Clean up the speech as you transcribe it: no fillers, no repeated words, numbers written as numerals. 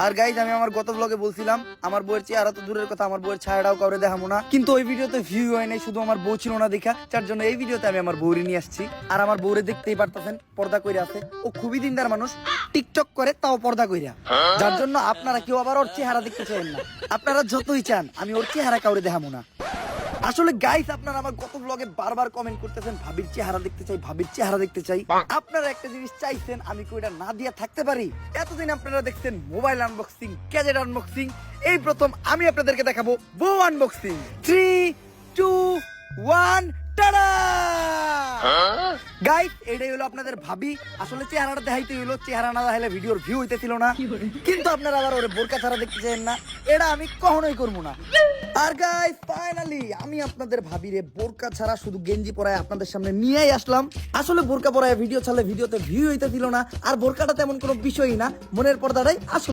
আর guys আমি আমার গত ব্লগে বলছিলাম আমার বউয়ের চেহারা তো দূরের কথা, আমার বউয়ের ছায়াটাও কাউরে দেখাবো না, কিন্তু ওই ভিডিওতে ভিউ হয় নাই, শুধু আমার বউ ছিল না দেখা, যার জন্য এই ভিডিওতে আমি আমার বউরে নিয়ে আসছি। আর আমার বউরে দেখতেই পারতেছেন পর্দা কইরা আছে, ও খুবই দিনদার মানুষ, টিকটক করে তাও পর্দা কইরা, যার জন্য আপনারা কেউ আবার ওর চেহারা দেখতে চান না। আপনারা যতই চান আমি ওর চেহারা কাউরে দেখাবো না। আসলে গাইস আপনারা আমার গত ব্লগে বারবার কমেন্ট করতেছেন ভাবির চেহারা দেখতে চাই, ভাবির চেহারা দেখতে চাই। আপনারা একটা জিনিস চাইছেন, আমি কি ওটা না দিয়া থাকতে পারি? এতদিন আপনারা দেখছেন মোবাইল আনবক্সিং, গ্যাজেট আনবক্সিং, এই প্রথম আমি আপনাদেরকে দেখাবো বউ আনবক্সিং। 3, 2, 1 টাডা! গাইস এটাই হলো আপনাদের ভাবি। আসলে চেহারাটা দেখাইতে হলো, চেহারা না দেখাইলে ভিডিওর ভিউ হইতেছিল না, কিন্তু আপনারা আবার ওরে বোরকা ছাড়া দেখতে চান না, এটা আমি কখনোই করবো না। আর গাইস ফাইনালি আমি আপনাদের ভাবিরে বোরকা ছাড়া শুধু গেঞ্জি পরায় আপনাদের সামনে নিয়েই আসলাম। আসলে বোরকা পরায় ভিডিও ছাড়লে ভিডিওতে ভিউ হইতেছিল না, আর বোরকাটা তেমন কোনো বিষয়ই না, মনের পর্দাটাই আসলে